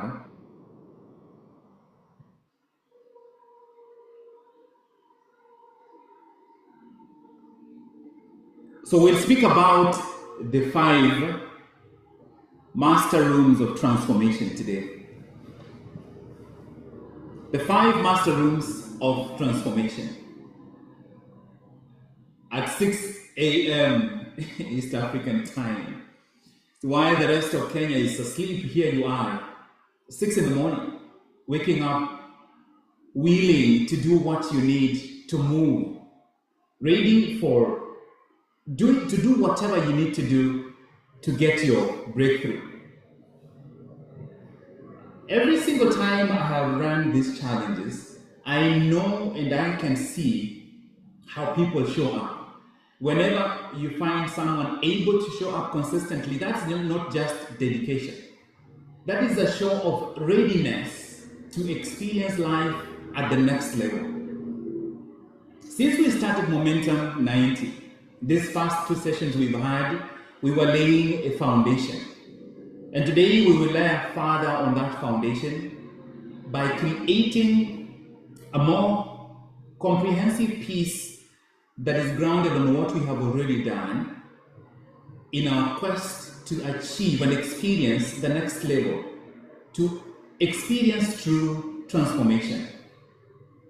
Father. So we'll speak about the 5 master rooms of transformation today. The 5 master rooms of transformation. At 6 a.m. East African time. While the rest of Kenya is asleep, here you are, 6 in the morning, waking up, willing to do what you need to move, ready to do whatever you need to do to get your breakthrough. Every single time I have run these challenges, I know and I can see how people show up. Whenever you find someone able to show up consistently, that's not just dedication. That is a show of readiness to experience life at the next level. Since we started Momentum 90, these past 2 sessions we've had, we were laying a foundation. And today we will lay further on that foundation by creating a more comprehensive piece that is grounded on what we have already done in our quest to achieve and experience the next level, to experience true transformation.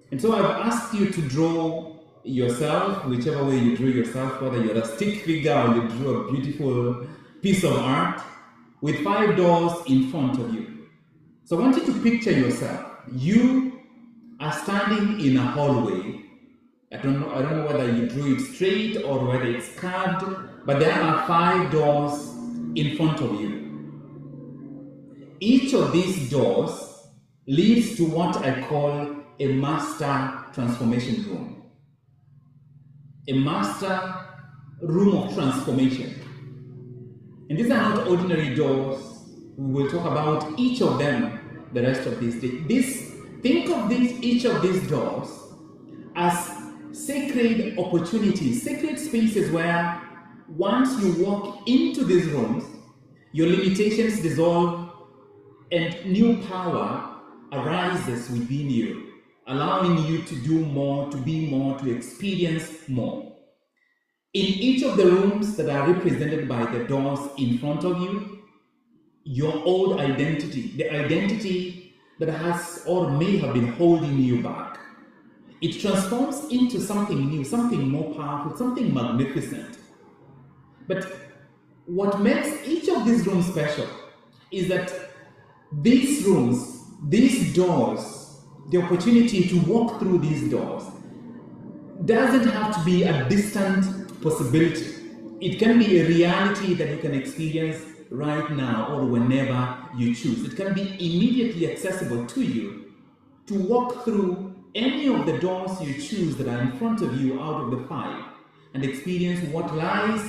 And so I've asked you to draw yourself, whichever way you draw yourself, whether you're a stick figure or you draw a beautiful piece of art, with 5 doors in front of you. So I want you to picture yourself. You are standing in a hallway. I don't know whether you drew it straight or whether it's curved, but there are 5 doors in front of you. Each of these doors leads to what I call a master transformation room. A master room of transformation. And these are not ordinary doors. We will talk about each of them the rest of this day. Think of each of these doors as sacred opportunities, sacred spaces where once you walk into these rooms, your limitations dissolve and new power arises within you, allowing you to do more, to be more, to experience more. In each of the rooms that are represented by the doors in front of you, your old identity, the identity that has or may have been holding you back, it transforms into something new, something more powerful, something magnificent. But what makes each of these rooms special is that these rooms, these doors, the opportunity to walk through these doors doesn't have to be a distant possibility. It can be a reality that you can experience right now or whenever you choose. It can be immediately accessible to you to walk through any of the doors you choose that are in front of you out of the 5 and experience what lies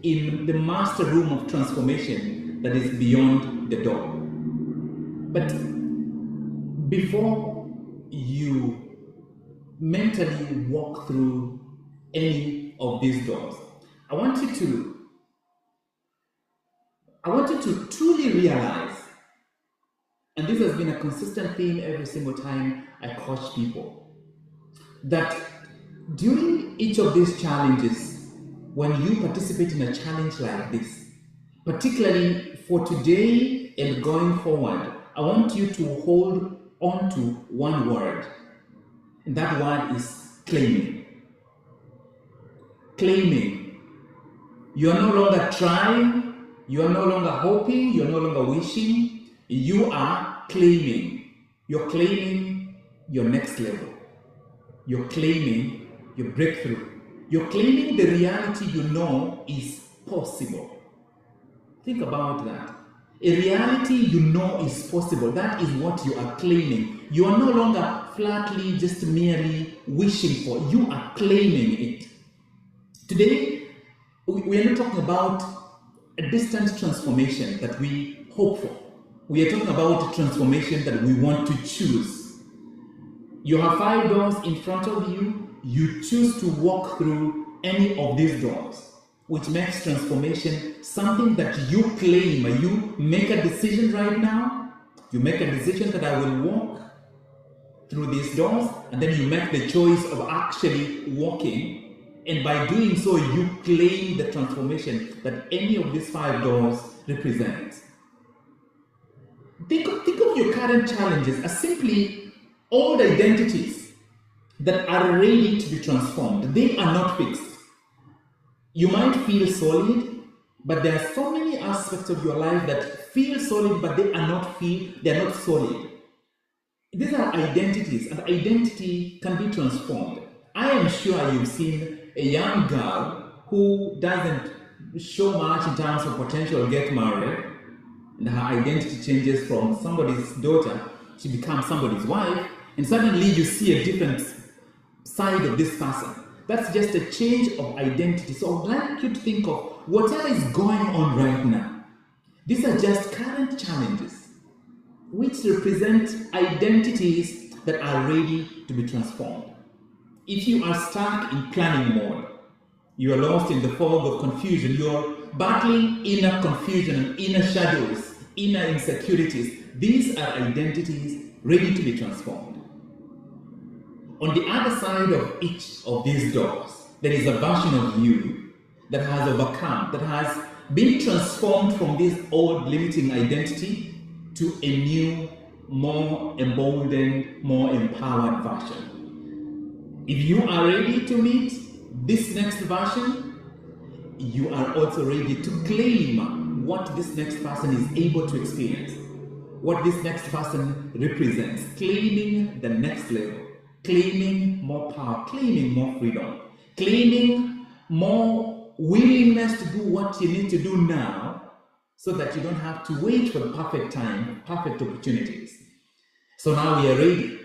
in the master room of transformation that is beyond the door. But before you mentally walk through any of these doors, I want you to truly realize, and this has been a consistent theme every single time I coach people, that during each of these challenges, when you participate in a challenge like this, particularly for today and going forward, I want you to hold on to one word, and that word is claiming. Claiming. You are no longer trying, you are no longer hoping, you are no longer wishing, you are claiming. You're claiming your next level. You're claiming your breakthrough. You're claiming the reality you know is possible. Think about that. A reality you know is possible. That is what you are claiming. You are no longer flatly just merely wishing for. You are claiming it. Today, we are not talking about a distant transformation that we hope for. We are talking about a transformation that we want to choose. You have 5 doors in front of you. You choose to walk through any of these doors, which makes transformation something that you claim. You make a decision right now You make a decision that I will walk through these doors, and then you make the choice of actually walking, and by doing so, you claim the transformation that any of these 5 doors represents. Think of your current challenges as simply old identities that are ready to be transformed. They are not fixed. You might feel solid, but there are so many aspects of your life that feel solid, but they are not solid. These are identities, and identity can be transformed. I am sure you've seen a young girl who doesn't show much in terms of potential get married, and her identity changes from somebody's daughter, she becomes somebody's wife, and suddenly you see a different side of this person. That's just a change of identity. So I'd like you to think of whatever is going on right now. These are just current challenges which represent identities that are ready to be transformed. If you are stuck in planning mode, you are lost in the fog of confusion, you're battling inner confusion and inner shadows, inner insecurities. These are identities ready to be transformed. On the other side of each of these doors, there is a version of you that has overcome, that has been transformed from this old limiting identity to a new, more emboldened, more empowered version. If you are ready to meet this next version, you are also ready to claim what this next person is able to experience, what this next person represents, claiming the next level, claiming more power, claiming more freedom, claiming more willingness to do what you need to do now, so that you don't have to wait for the perfect time, perfect opportunities. So now we are ready.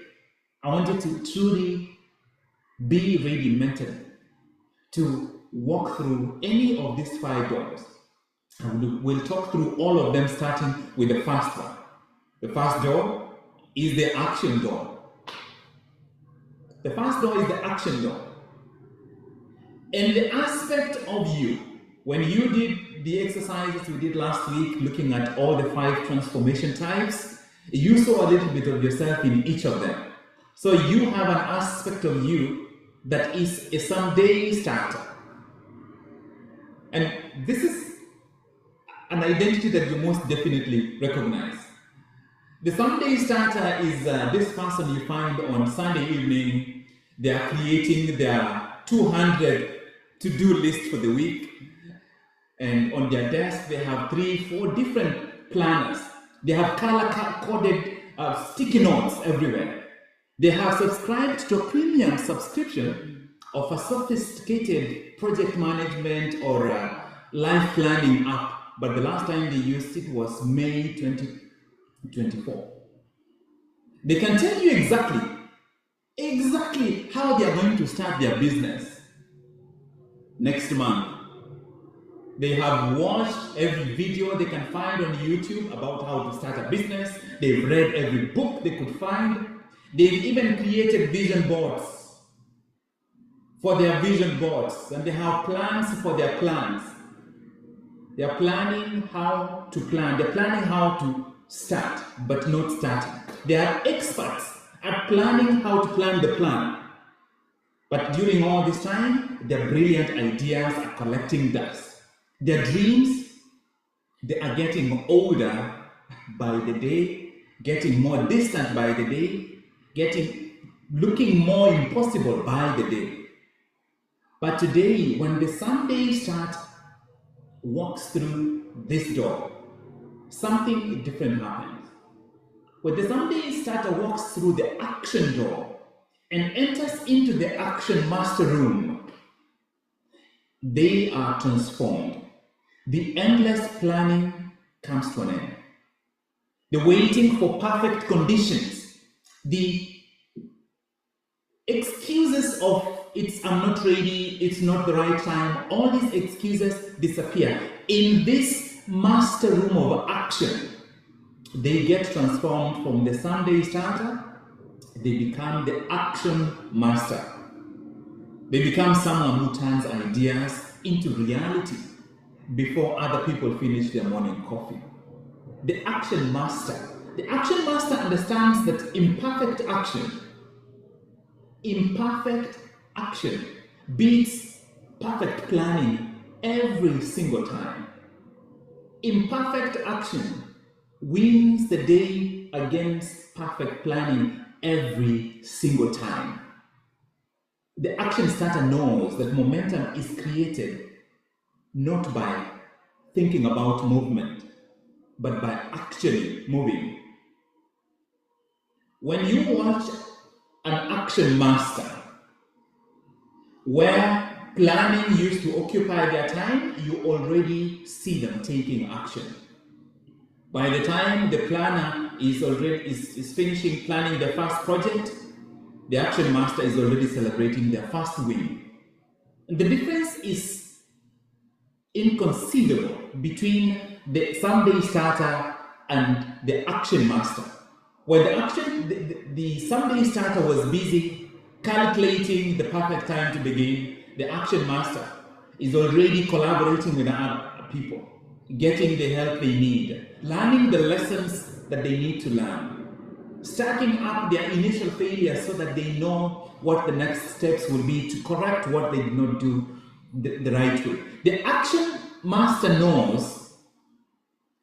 I want you to truly be ready mentally to walk through any of these 5 doors. And we'll talk through all of them, starting with the first one. The first door is the action door. The first door is the action door. And the aspect of you, when you did the exercises we did last week, looking at all the 5 transformation types, you saw a little bit of yourself in each of them. So you have an aspect of you that is a someday starter. And this is an identity that you most definitely recognize. The someday starter is this person you find on Sunday evening. They are creating their 200 to-do list for the week. And on their desk, they have 3-4 different planners. They have color-coded sticky notes everywhere. They have subscribed to a premium subscription of a sophisticated project management or life planning app. But the last time they used it was May 2024. They can tell you exactly how they are going to start their business next month. They have watched every video they can find on YouTube about how to start a business. They've read every book they could find. They've even created vision boards for their vision boards, and they have plans for their plans. They are planning how to plan. They're planning how to start, but not starting. They are experts at planning how to plan the plan. But during all this time, their brilliant ideas are collecting dust. Their dreams, they are getting older by the day, getting more distant by the day, looking more impossible by the day. But today, when the Sunday start walks through this door, something different happens. When the Sunday starter walks through the action door and enters into the action master room, they are transformed. The endless planning comes to an end. The waiting for perfect conditions, the excuses of I'm not ready, it's not the right time, all these excuses disappear. In this master room of action, they get transformed from the Sunday starter, they become the action master. They become someone who turns ideas into reality before other people finish their morning coffee. The action master, The action master understands that imperfect action beats perfect planning every single time. Imperfect action wins the day against perfect planning every single time. The action starter knows that momentum is created not by thinking about movement, but by actually moving. When you watch an action master where planning used to occupy their time, you already see them taking action. By the time the planner is finishing planning the first project, the action master is already celebrating their first win. And the difference is inconceivable between the someday starter and the action master. When the someday starter was busy calculating the perfect time to begin, the action master is already collaborating with other people, getting the help they need, learning the lessons that they need to learn, stacking up their initial failures so that they know what the next steps will be to correct what they did not do the right way. The action master knows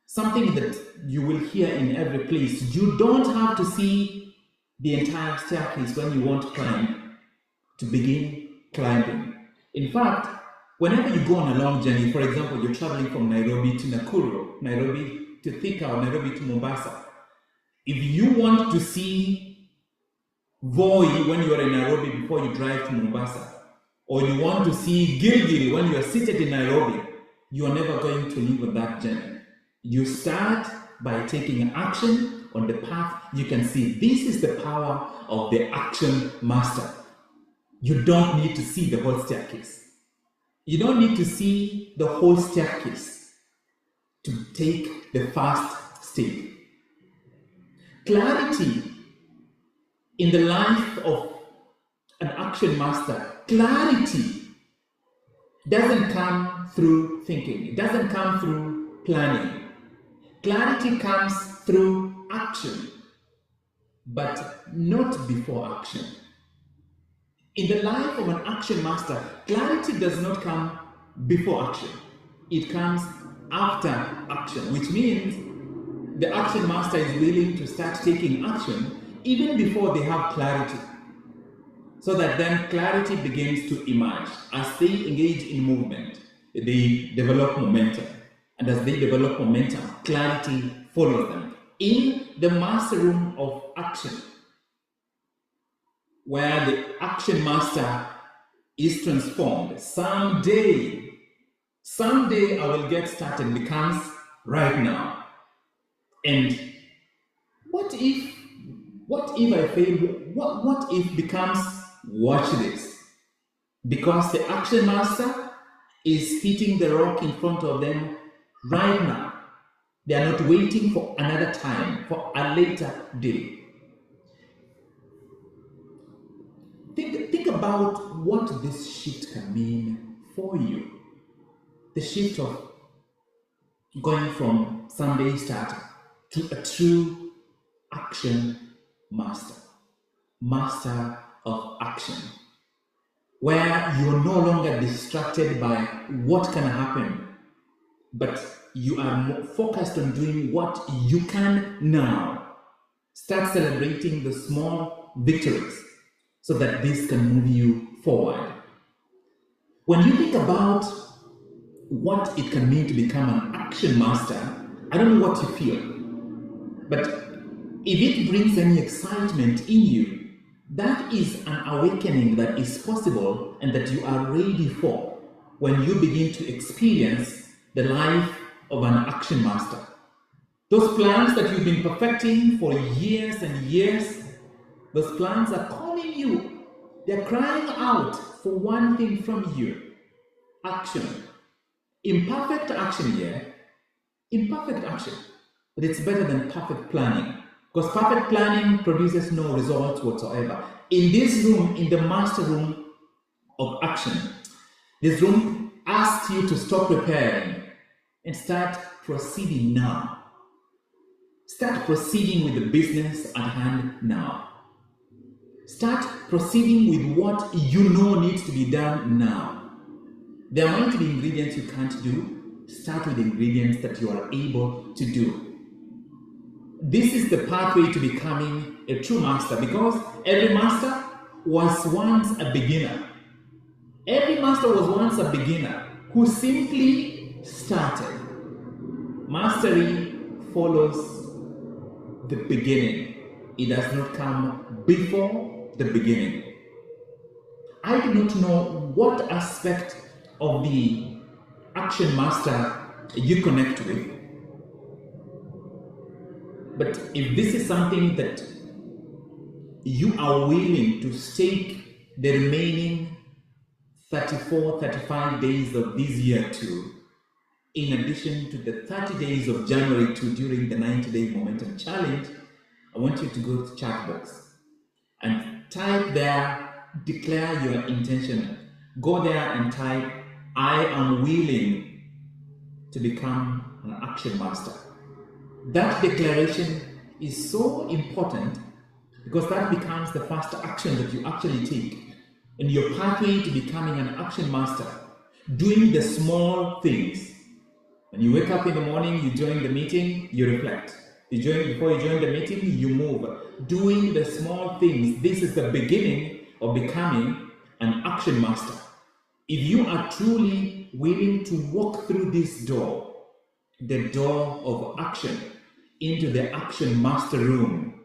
something that you will hear in every place. You don't have to see the entire staircase when you want to climb to begin climbing. In fact, whenever you go on a long journey, for example, you're traveling from Nairobi to Nakuru, Nairobi to Thika, or Nairobi to Mombasa, if you want to see Voi when you are in Nairobi before you drive to Mombasa, or you want to see Gilgil when you are seated in Nairobi, you are never going to leave on that journey. You start by taking action on the path. You can see this is the power of the action master. You don't need to see the whole staircase. You don't need to see the whole staircase to take the first step. Clarity in the life of an action master, clarity doesn't come through thinking. It doesn't come through planning. Clarity comes through action, but not before action. In the life of an action master, clarity does not come before action. It comes after action, which means the action master is willing to start taking action even before they have clarity, so that then clarity begins to emerge. As they engage in movement, they develop momentum. And as they develop momentum, clarity follows them. In the master room of action, where the action master is transformed, someday I will get started becomes right now. And what if I fail? What if becomes watch this? Because the action master is hitting the rock in front of them right now. They are not waiting for another time, for a later day. Think about what this shift can mean for you. The shift of going from Sunday starter to a true action master of action, where you're no longer distracted by what can happen, but you are more focused on doing what you can now. Start celebrating the small victories so that this can move you forward. When you think about what it can mean to become an action master, I don't know what you feel, but if it brings any excitement in you, that is an awakening that is possible and that you are ready for when you begin to experience the life of an action master. Those plans that you've been perfecting for years and years, those plans are calling you. They're crying out for one thing from you: action. Imperfect action, yeah. Imperfect action. But it's better than perfect planning, because perfect planning produces no results whatsoever. In this room, in the master room of action, this room asks you to stop preparing and start proceeding now. Start proceeding with the business at hand now. Start proceeding with what you know needs to be done now. There are going to be ingredients you can't do. Start with ingredients that you are able to do. This is the pathway to becoming a true master, because every master was once a beginner. Every master was once a beginner who simply started. Mastery follows the beginning. It does not come before the beginning. I do not know what aspect of the action master you connect with, but if this is something that you are willing to stake the remaining 34, 35 days of this year to, in addition to the 30 days of January to during the 90-day momentum challenge, I want you to go to chat box and type there, declare your intention. Go there and type, I am willing to become an action master. That declaration is so important because that becomes the first action that you actually take in your pathway to becoming an action master. Doing the small things. When you wake up in the morning, you join the meeting, you reflect. Before you join the meeting, you move. Doing the small things. This is the beginning of becoming an action master. If you are truly willing to walk through this door, the door of action, into the action master room,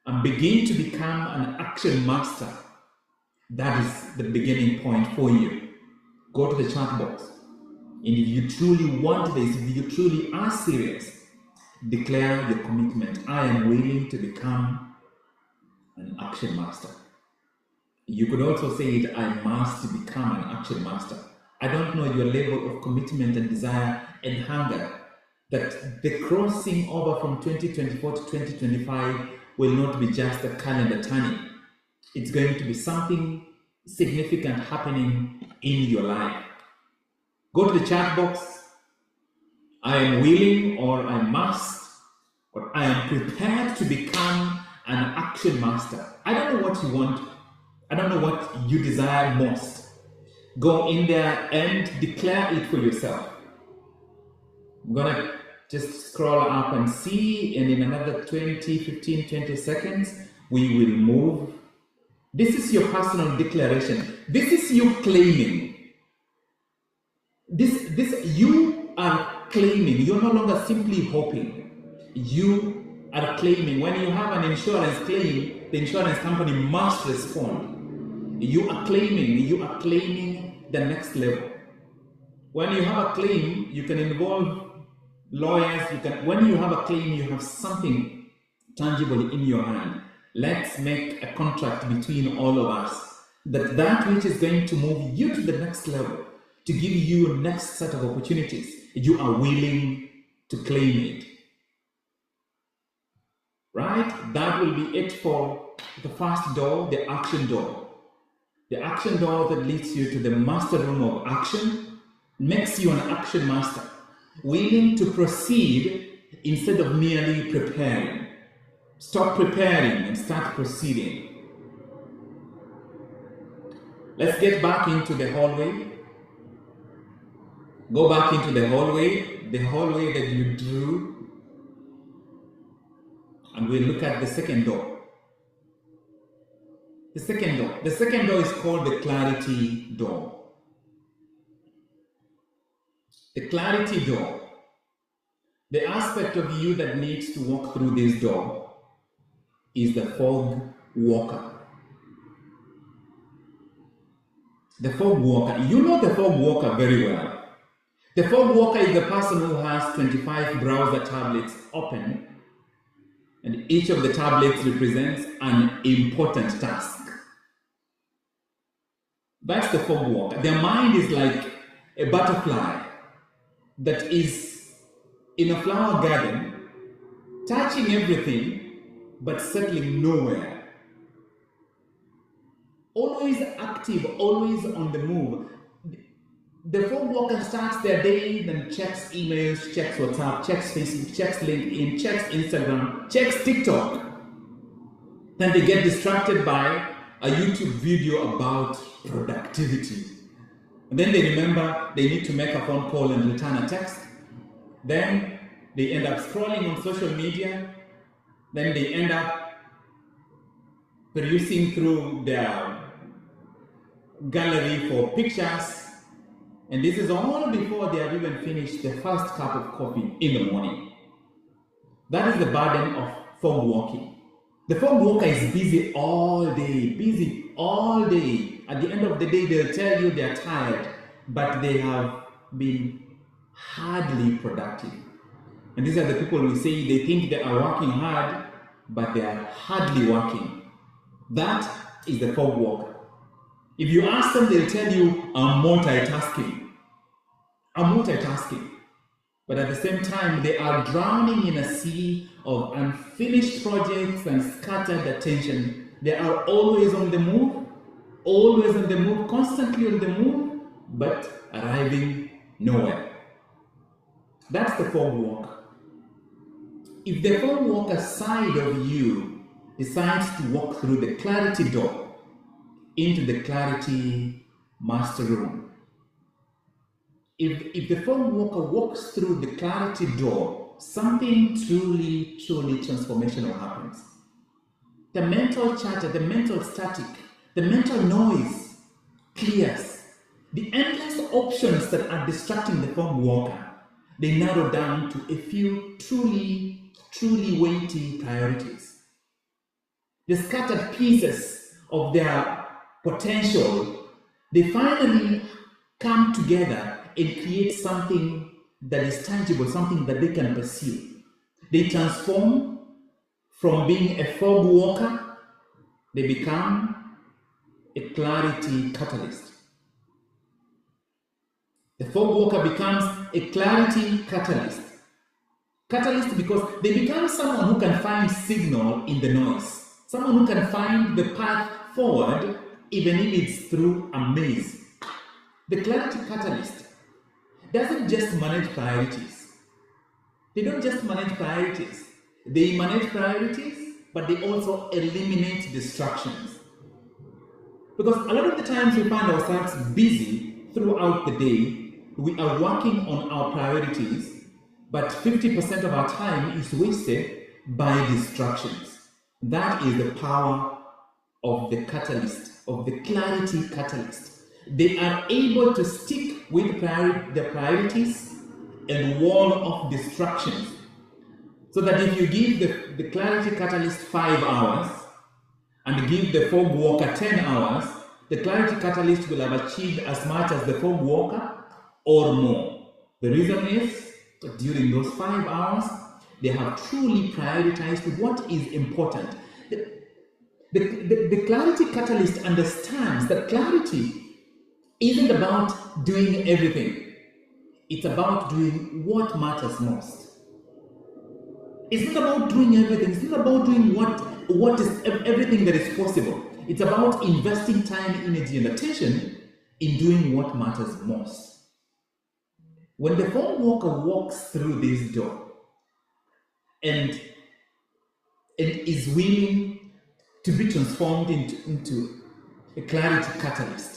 and begin to become an action master, that is the beginning point for you. Go to the chat box. And if you truly want this, if you truly are serious, declare your commitment. I am willing to become an action master. You could also say it, I must become an action master. I don't know your level of commitment and desire and hunger, that the crossing over from 2024 to 2025 will not be just a calendar turning. It's going to be something significant happening in your life. Go to the chat box. I am willing, or I must, or I am prepared to become an action master. I don't know what you want. I don't know what you desire most. Go in there and declare it for yourself. I'm going to just scroll up and see, and in another 15, 20 seconds, we will move. This is your personal declaration. This is you claiming. This you are claiming. You're no longer simply hoping. You are claiming. When you have an insurance claim, the insurance company must respond. You are claiming the next level. When you have a claim, you can involve lawyers. When you have a claim, you have something tangible in your hand. Let's make a contract between all of us that which is going to move you to the next level, to give you a next set of opportunities, you are willing to claim it. Right? That will be it for the first door, the action door. The action door that leads you to the master room of action makes you an action master, willing to proceed instead of merely preparing. Stop preparing and start proceeding. Let's get back into the hallway. Go back into the hallway that you drew, and we'll look at the second door. The second door is called the clarity door. The clarity door. The aspect of you that needs to walk through this door is the fog walker. The fog walker. You know the fog walker very well. The fog walker is the person who has 25 browser tablets open, and each of the tablets represents an important task. That's the fog walker. Their mind is like a butterfly that is in a flower garden, touching everything, but settling nowhere. Always active, always on the move. The fog walker starts their day, then checks emails, checks WhatsApp, checks Facebook, checks LinkedIn, checks Instagram, checks TikTok. Then they get distracted by a YouTube video about productivity. And then they remember they need to make a phone call and return a text. Then they end up scrolling on social media. Then they end up perusing through their gallery for pictures. And this is all before they have even finished the first cup of coffee in the morning. That is the burden of fog walking. The fog walker is busy all day. At the end of the day, they'll tell you they're tired, but they have been hardly productive. And these are the people who say they think they are working hard, but they are hardly working. That is the fog walker. If you ask them, they'll tell you, I'm multitasking. But at the same time, they are drowning in a sea of unfinished projects and scattered attention. They are always on the move, constantly on the move, but arriving nowhere. That's the fog walker. If the fog walker side of you decides to walk through the clarity door into the clarity master room, if the fog walker walks through the clarity door, something truly transformational happens. The mental chatter, the mental static, the mental noise clears. The endless options that are distracting the fog walker, they narrow down to a few truly weighty priorities. The scattered pieces of their potential, they finally come together and create something that is tangible, something that they can pursue. They transform from being a fog walker, they become a clarity catalyst. The fog walker becomes a clarity catalyst. Catalyst because they become someone who can find signal in the noise, someone who can find the path forward even if it's through a maze. The clarity catalyst doesn't just manage priorities. They don't just manage priorities. They manage priorities, but they also eliminate distractions. Because a lot of the times we find ourselves busy throughout the day, we are working on our priorities, but 50% of our time is wasted by distractions. That is the power of the catalyst, of the clarity catalyst. They are able to stick with the priorities and wall off distractions. So that if you give the clarity catalyst 5 hours and give the fog walker 10 hours, the clarity catalyst will have achieved as much as the fog walker or more. The reason is that during those 5 hours, they have truly prioritized what is important. The clarity catalyst understands that clarity isn't about doing everything. It's about doing what matters most. It's not about doing everything. It's not about doing what is everything that is possible. It's about investing time, energy, and attention in doing what matters most. When the fog walker walks through this door and is willing to be transformed into a clarity catalyst,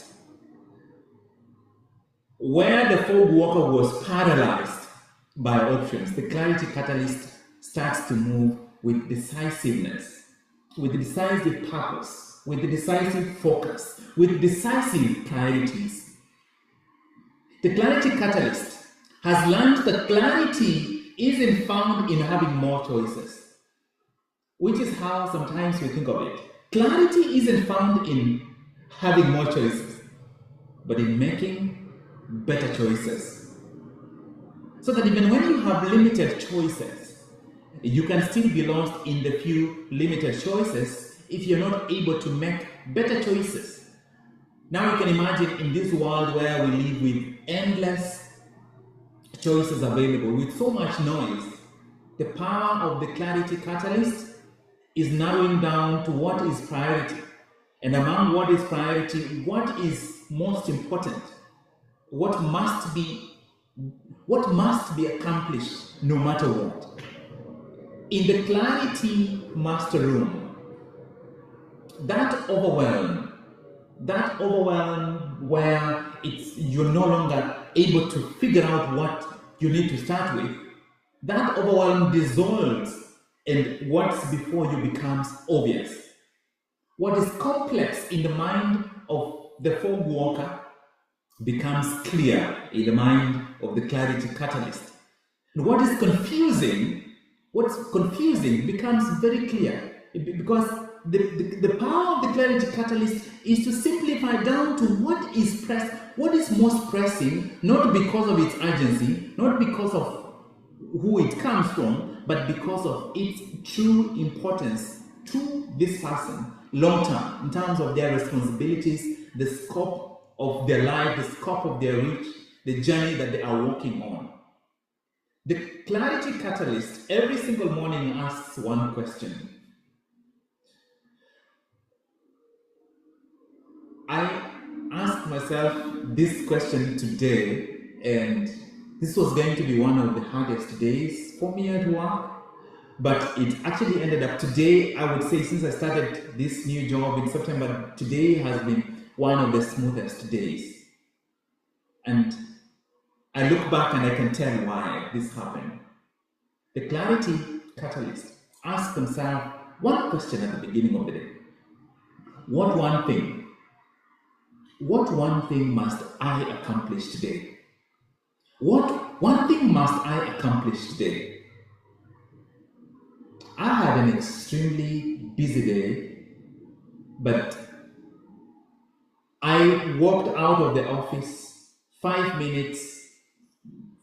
where the fog walker was paralyzed by options, the clarity catalyst starts to move with decisiveness, with decisive purpose, with decisive focus, with decisive priorities. The clarity catalyst has learned that clarity isn't found in having more choices, which is how sometimes we think of it. Clarity isn't found in having more choices, but in making better choices. So that even when you have limited choices, you can still be lost in the few limited choices if you're not able to make better choices. Now you can imagine in this world where we live with endless choices available, with so much noise, the power of the clarity catalyst is narrowing down to what is priority. And among what is priority, what is most important? what must be accomplished no matter what. In the clarity master room, that overwhelm where you're no longer able to figure out what you need to start with, that overwhelm dissolves and what's before you becomes obvious. What is complex in the mind of the fog walker becomes clear in the mind of the clarity catalyst. And what's confusing becomes very clear, because the power of the clarity catalyst is to simplify down to what is most pressing, not because of its urgency, not because of who it comes from, but because of its true importance to this person long term, in terms of their responsibilities, the scope of their life, the scope of their reach, the journey that they are walking on. The clarity catalyst every single morning asks one question. I asked myself this question today, and this was going to be one of the hardest days for me at work, but it actually ended up today. I would say, since I started this new job in September, today has been one of the smoothest days. And I look back and I can tell why this happened. The clarity catalyst asks themselves one question at the beginning of the day. What one thing must I accomplish today? What one thing must I accomplish today? I had an extremely busy day, but I walked out of the office 5 minutes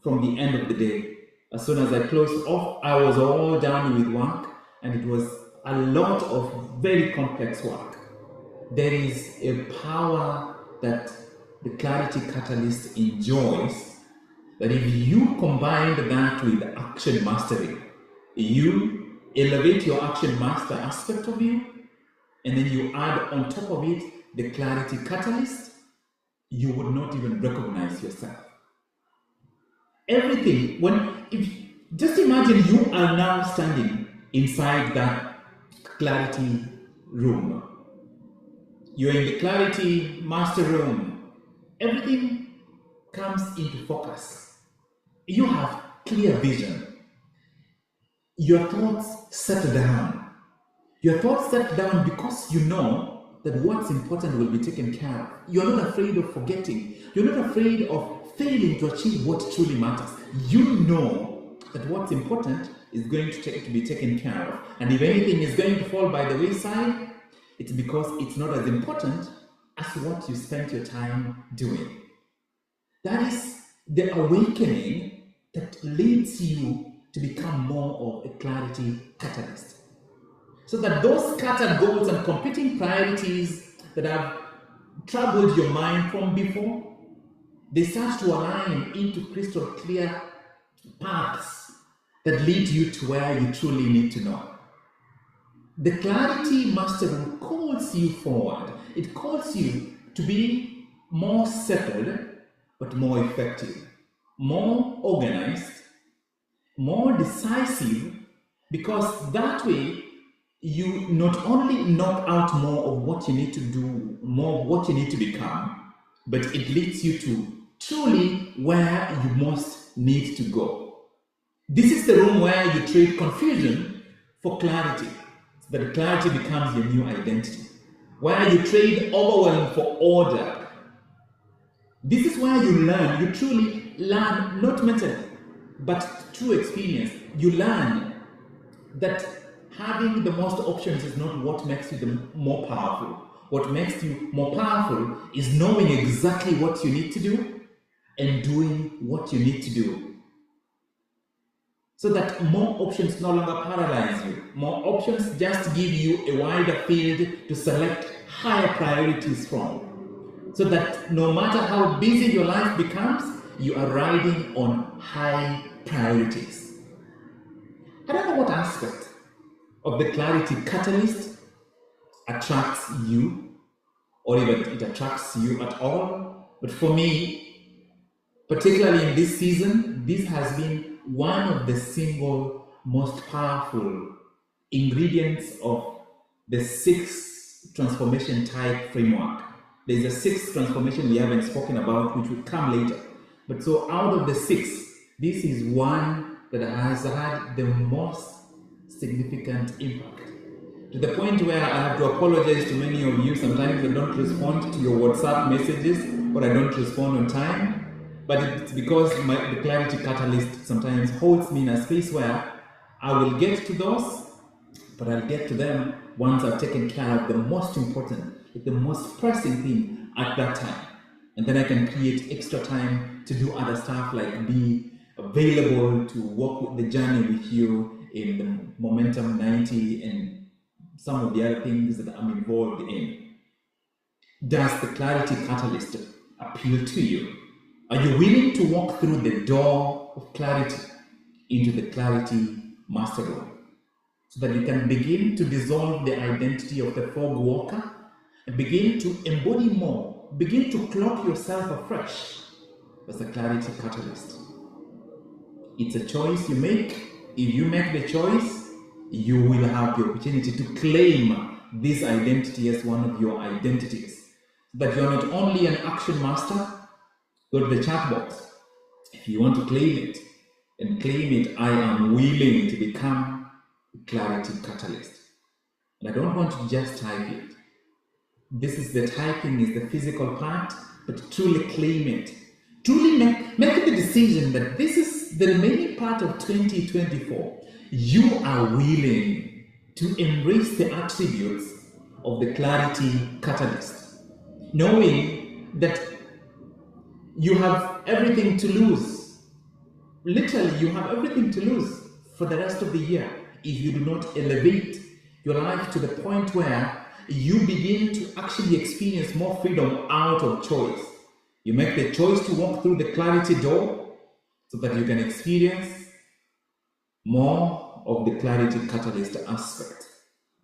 from the end of the day. As soon as I closed off, I was all done with work, and it was a lot of very complex work. There is a power that the clarity catalyst enjoys, that if you combine that with action mastery, you elevate your action master aspect of you, and then you add on top of it the clarity catalyst, you would not even recognize yourself. Everything, just imagine you are now standing inside that clarity room. You're in the clarity master room. Everything comes into focus. You have clear vision. Your thoughts settle down. Your thoughts settle down because you know that what's important will be taken care of. You're not afraid of forgetting. You're not afraid of failing to achieve what truly matters. You know that what's important is going to be taken care of. And if anything is going to fall by the wayside, it's because it's not as important as what you spent your time doing. That is the awakening that leads you to become more of a clarity catalyst. So that those scattered goals and competing priorities that have troubled your mind from before, they start to align into crystal clear paths that lead you to where you truly need to know. The clarity master calls you forward. It calls you to be more settled, but more effective, more organized, more decisive, because that way you not only knock out more of what you need to do, more of what you need to become, but it leads you to truly where you most need to go. This is the room where you trade confusion for clarity, so that clarity becomes your new identity, where you trade overwhelm for order. This is where you truly learn, not mentally, but through experience. You learn that having the most options is not what makes you the more powerful. What makes you more powerful is knowing exactly what you need to do and doing what you need to do. So that more options no longer paralyze you. More options just give you a wider field to select higher priorities from. So that no matter how busy your life becomes, you are riding on high priorities. I don't know what aspect of the clarity catalyst attracts you, or even it attracts you at all. But for me, Particularly in this season, this has been one of the single most powerful ingredients of the 6 transformation type framework. There's a 6th transformation we haven't spoken about, which will come later. But so out of the 6, this is one that has had the most significant impact. To the point where I have to apologize to many of you. Sometimes I don't respond to your WhatsApp messages, or I don't respond on time. But it's because the clarity catalyst sometimes holds me in a space where I will get to those, but I'll get to them once I've taken care of the most important, the most pressing thing at that time. And then I can create extra time to do other stuff, like be available to walk with the journey with you in the Momentum 90 and some of the other things that I'm involved in. Does the clarity catalyst appeal to you? Are you willing to walk through the door of clarity into the clarity master room, so that you can begin to dissolve the identity of the fog walker and begin to embody more, begin to clock yourself afresh as a clarity catalyst? It's a choice you make. If you make the choice, you will have the opportunity to claim this identity as one of your identities. That you're not only an action master. Go to the chat box if you want to claim it, and claim it. I am willing to become a clarity catalyst. And I don't want to just type it. This is the typing, is the physical part, but truly claim it. Truly make the decision that this is the remaining part of 2024. You are willing to embrace the attributes of the clarity catalyst, knowing that you have everything to lose. Literally, you have everything to lose for the rest of the year if you do not elevate your life to the point where you begin to actually experience more freedom out of choice. You make the choice to walk through the clarity door so that you can experience more of the clarity catalyst aspect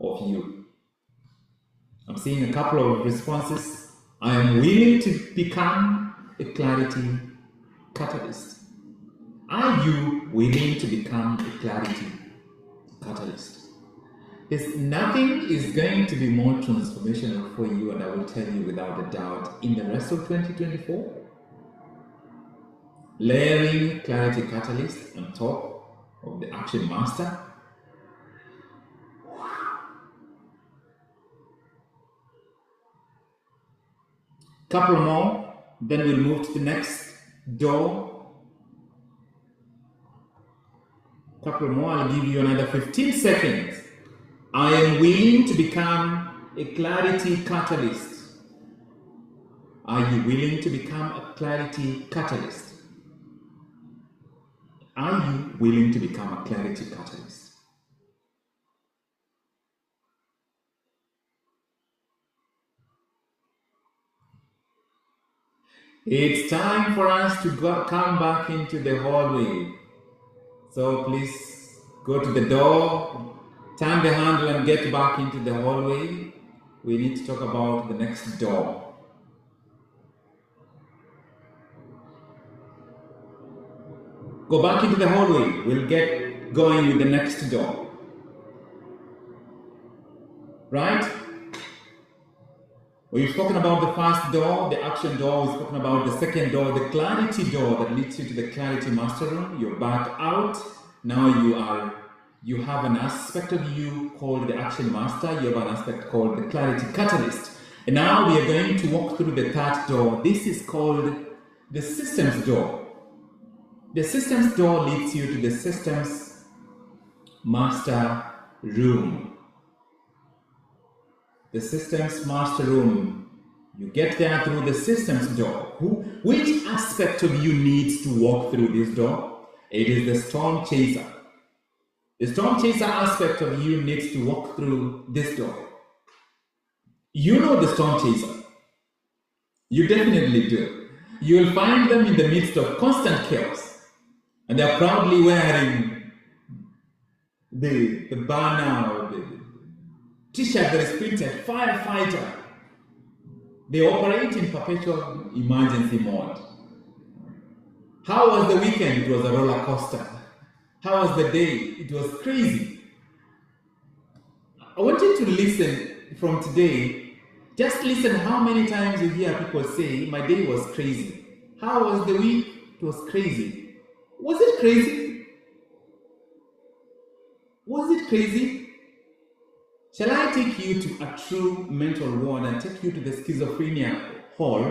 of you. I'm seeing a couple of responses. I am willing to become a clarity catalyst. Are you willing to become a clarity catalyst? There's nothing is going to be more transformational for you, and I will tell you without a doubt, in the rest of 2024. Layering clarity catalyst on top of the action master. Couple more, then we'll move to the next door. Couple more, I'll give you another 15 seconds. I am willing to become a clarity catalyst. Are you willing to become a clarity catalyst? Are you willing to become a clarity catalyst? It's time for us to come back into the hallway. So please go to the door, turn the handle and get back into the hallway. We need to talk about the next door. Go back into the hallway. We'll get going with the next door. Right? We've spoken about the first door, the action door. We've spoken about the second door, the clarity door that leads you to the clarity master room. You're back out. Now you have an aspect of you called the action master. You have an aspect called the clarity catalyst. And now we are going to walk through the third door. This is called the systems door. The systems door leads you to the systems master room. The systems master room. You get there through the systems door. Which aspect of you needs to walk through this door? It is the storm chaser. The storm chaser aspect of you needs to walk through this door. You know the storm chaser. You definitely do. You will find them in the midst of constant chaos. And they're proudly wearing the banner, or the t-shirt that is printed, firefighter. They operate in perpetual emergency mode. How was the weekend? It was a roller coaster. How was the day? It was crazy. I want you to listen from today. Just listen how many times you hear people say, my day was crazy. How was the week? It was crazy. Was it crazy? Was it crazy? Shall I take you to a true mental ward and take you to the schizophrenia hall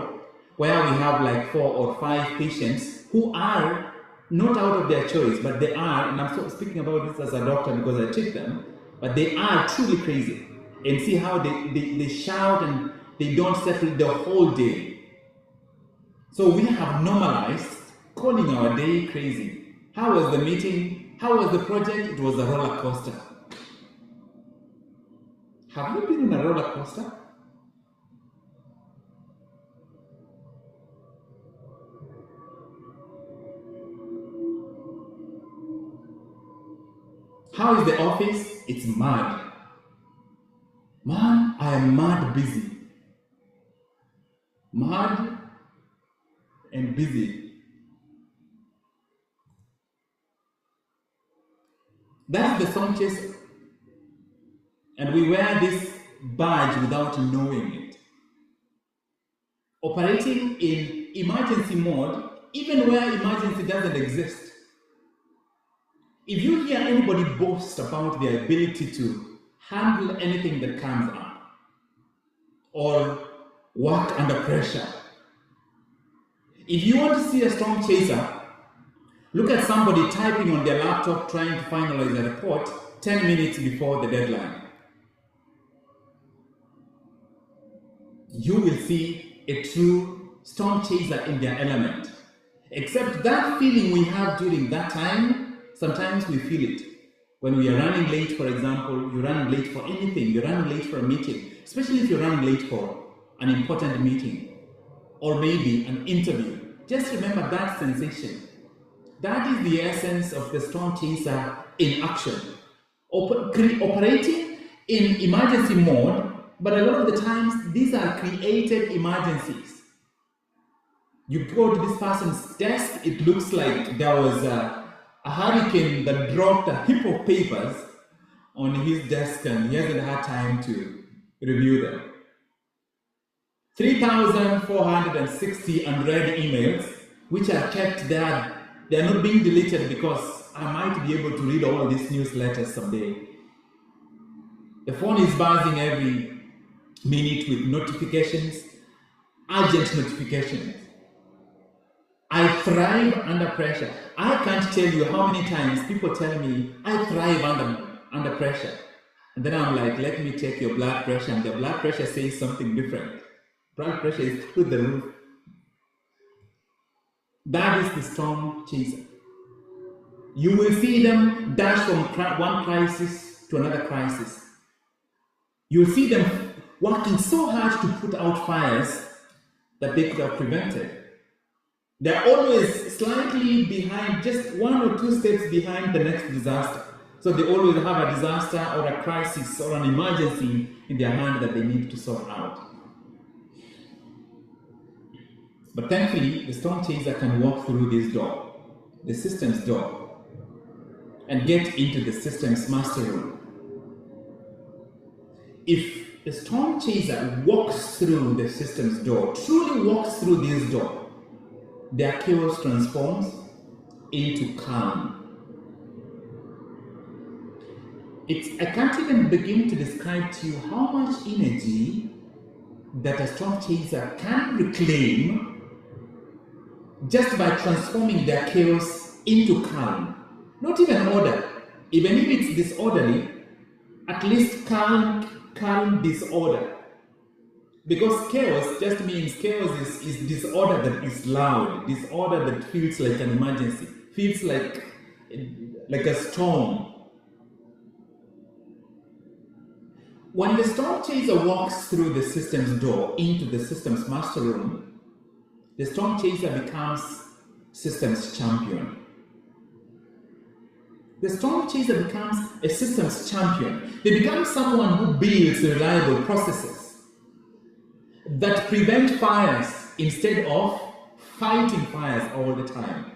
where we have like 4 or 5 patients who are not out of their choice, but they are, and I'm speaking about this as a doctor because I treat them, but they are truly crazy. And see how they shout and they don't settle the whole day. So we have normalized calling our day crazy. How was the meeting? How was the project? It was a roller coaster. Have you been in a roller coaster? How is the office? It's mad. Man, I am mad busy. Mad and busy. That's the song chase. And we wear this badge without knowing it. Operating in emergency mode, even where emergency doesn't exist. If you hear anybody boast about their ability to handle anything that comes up, or work under pressure, if you want to see a storm chaser, look at somebody typing on their laptop trying to finalize a report 10 minutes before the deadline. You will see a true storm chaser in their element. Except that feeling we have during that time, sometimes we feel it. When we are running late, for example, you're running late for anything, you're running late for a meeting, especially if you're running late for an important meeting, or maybe an interview. Just remember that sensation. That is the essence of the storm chaser in action. Operating in emergency mode, but a lot of the times these are created emergencies. You go to this person's desk, it looks like there was a hurricane that dropped a heap of papers on his desk and he hasn't had time to review them. 3,460 unread emails, which are kept there. They are not being deleted because I might be able to read all these newsletters someday. The phone is buzzing every minute with notifications, urgent notifications. I thrive under pressure. I can't tell you how many times people tell me I thrive under pressure. And then I'm like, let me check your blood pressure, and the blood pressure says something different. Blood pressure is through the roof. That is the storm chaser. You will see them dash from one crisis to another crisis. You will see them working so hard to put out fires that they could have prevented. They're always slightly behind, just 1 or 2 steps behind the next disaster. So they always have a disaster or a crisis or an emergency in their hand that they need to sort out. But thankfully, the storm chaser can walk through this door, the system's door, and get into the system's master room. If the storm chaser walks through the system's door, truly walks through this door, their chaos transforms into calm. I can't even begin to describe to you how much energy that a storm chaser can reclaim just by transforming their chaos into calm. Not even order. Even if it's disorderly, at least calm disorder. Because chaos just means chaos is disorder that is loud, disorder that feels like an emergency, feels like a storm. When the storm chaser walks through the system's door into the system's master room, the storm chaser becomes system's champion. The storm chaser becomes a systems champion. They become someone who builds reliable processes that prevent fires instead of fighting fires all the time.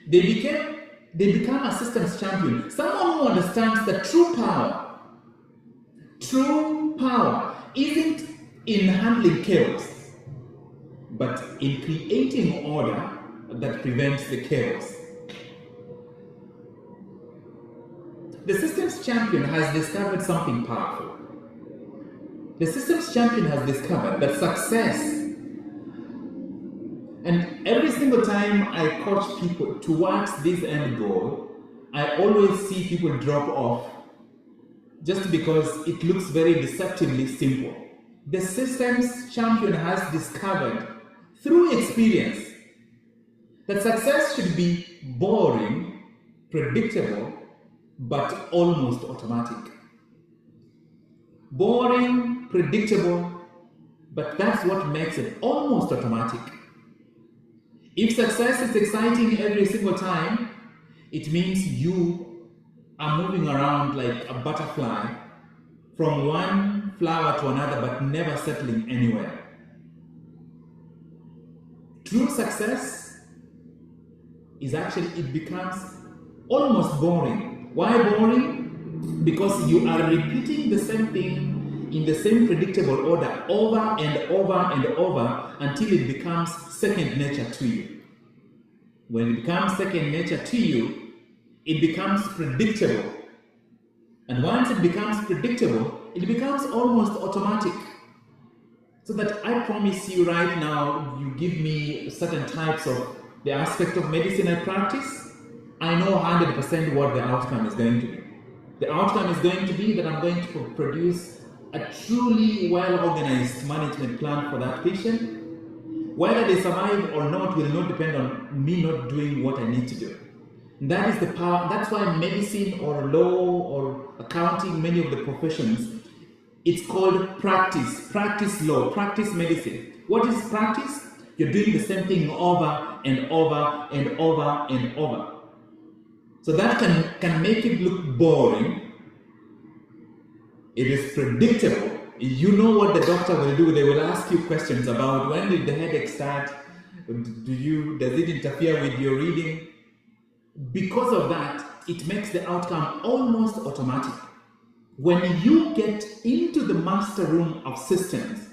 They become a systems champion, someone who understands that true power isn't in handling chaos, but in creating order that prevents the chaos. The systems champion has discovered something powerful. The systems champion has discovered that success, and every single time I coach people towards this end goal, I always see people drop off just because it looks very deceptively simple. The systems champion has discovered through experience that success should be boring, predictable, but almost automatic. Boring, predictable, but that's what makes it almost automatic. If success is exciting every single time, it means you are moving around like a butterfly from one flower to another, but never settling anywhere. True success is actually, it becomes almost boring. Why boring? Because you are repeating the same thing in the same predictable order over and over and over until it becomes second nature to you. When it becomes second nature to you, it becomes predictable. And once it becomes predictable, it becomes almost automatic. So that I promise you right now, you give me certain types of the aspect of medicine I practice, I know 100% what the outcome is going to be. The outcome is going to be that I'm going to produce a truly well-organized management plan for that patient. Whether they survive or not will not depend on me not doing what I need to do. And that is the power. That's why medicine or law or accounting, many of the professions, it's called practice law, practice medicine. What is practice? You're doing the same thing over and over and over and over. So that can make it look boring. It is predictable. You know what the doctor will do. They will ask you questions about when did the headache start? Does it interfere with your reading? Because of that, it makes the outcome almost automatic. When you get into the master room of systems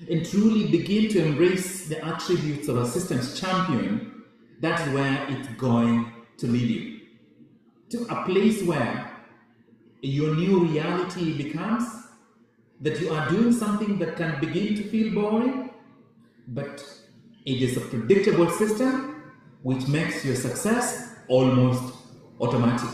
and truly begin to embrace the attributes of a systems champion, that's where it's going to lead you. To a place where your new reality becomes that you are doing something that can begin to feel boring, but it is a predictable system which makes your success almost automatic.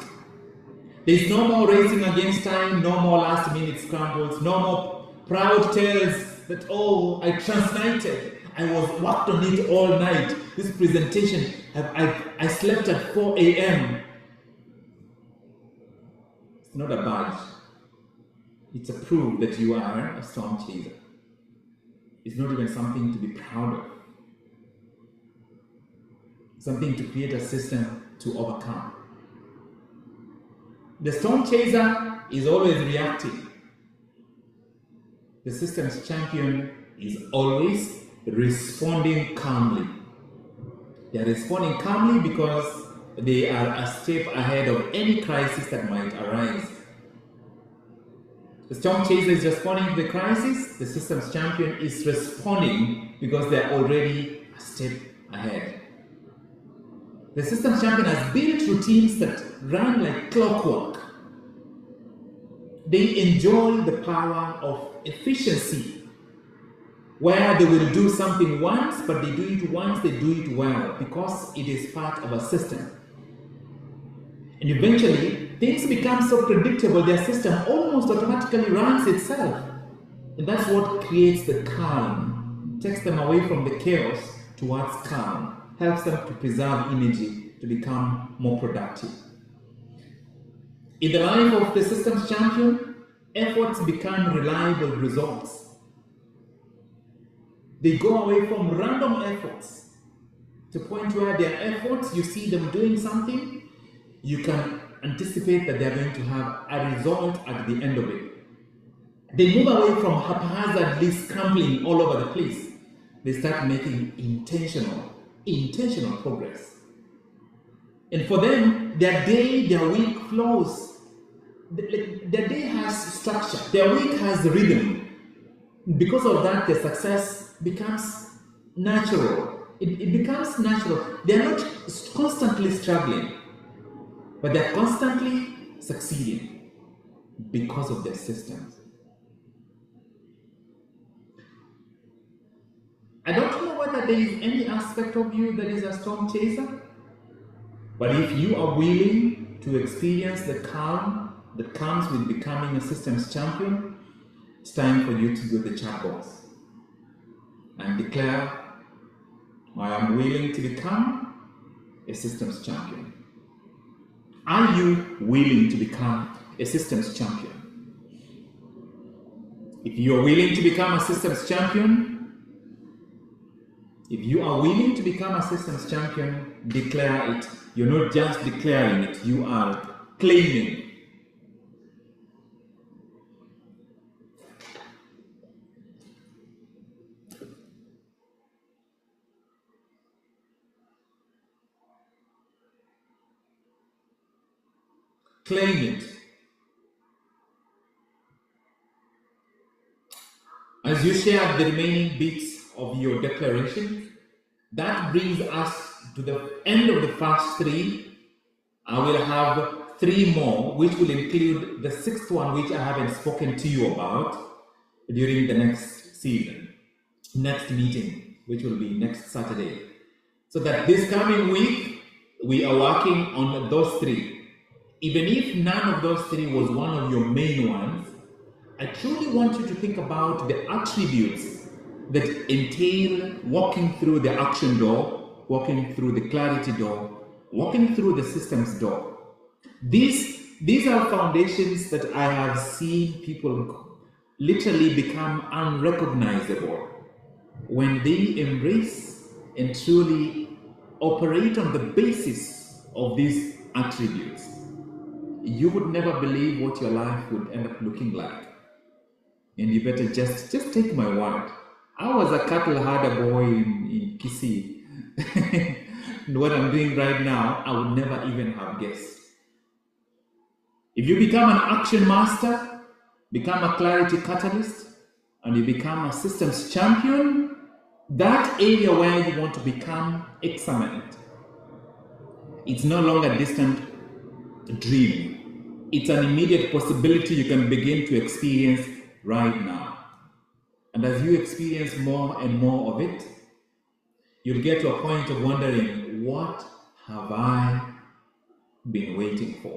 There's no more racing against time, no more last minute scrambles, no more proud tales that, oh, I translated, I was worked on it all night. This presentation, I slept at 4 a.m. It's not a badge. It's a proof that you are a storm chaser. It's not even something to be proud of. Something to create a system to overcome. The storm chaser is always reacting. The systems champion is always responding calmly. They are responding calmly because they are a step ahead of any crisis that might arise. The storm chaser is responding to the crisis. The systems champion is responding because they are already a step ahead. The systems champion has built routines that run like clockwork. They enjoy the power of efficiency, where they will do something once, but they do it once, they do it well, because it is part of a system. And eventually, things become so predictable, their system almost automatically runs itself. And that's what creates the calm, takes them away from the chaos towards calm, helps them to preserve energy to become more productive. In the life of the systems champion, efforts become reliable results. They go away from random efforts to a point where their efforts, you see them doing something, you can anticipate that they're going to have a result at the end of it. They move away from haphazardly scrambling all over the place. They start making intentional progress. And for them, their day, their week flows. Their day has structure, their week has rhythm. Because of that, their success becomes natural. It becomes natural. They are not constantly struggling, but they're constantly succeeding because of their systems. I don't know whether there is any aspect of you that is a storm chaser, but if you are willing to experience the calm that comes with becoming a systems champion, it's time for you to go to the chat box and declare, I am willing to become a systems champion. Are you willing to become a systems champion? If you are willing to become a systems champion, if you are willing to become a systems champion, declare it. You're not just declaring it, you are claiming. Claim it. As you share the remaining bits of your declaration, that brings us to the end of the first three. I will have three more, which will include the sixth one, which I haven't spoken to you about during the next season, next meeting, which will be next Saturday. So that this coming week, we are working on those three. Even if none of those three was one of your main ones, I truly want you to think about the attributes that entail walking through the action door, walking through the clarity door, walking through the systems door. These are foundations that I have seen people literally become unrecognizable when they embrace and truly operate on the basis of these attributes. You would never believe what your life would end up looking like. And you better just take my word. I was a cattle herder boy in Kisii. And what I'm doing right now, I would never even have guessed. If you become an action master, become a clarity catalyst, and you become a systems champion, that area where you want to become excellent, it's no longer a distant dream. It's an immediate possibility you can begin to experience right now. And as you experience more and more of it, you'll get to a point of wondering, what have I been waiting for?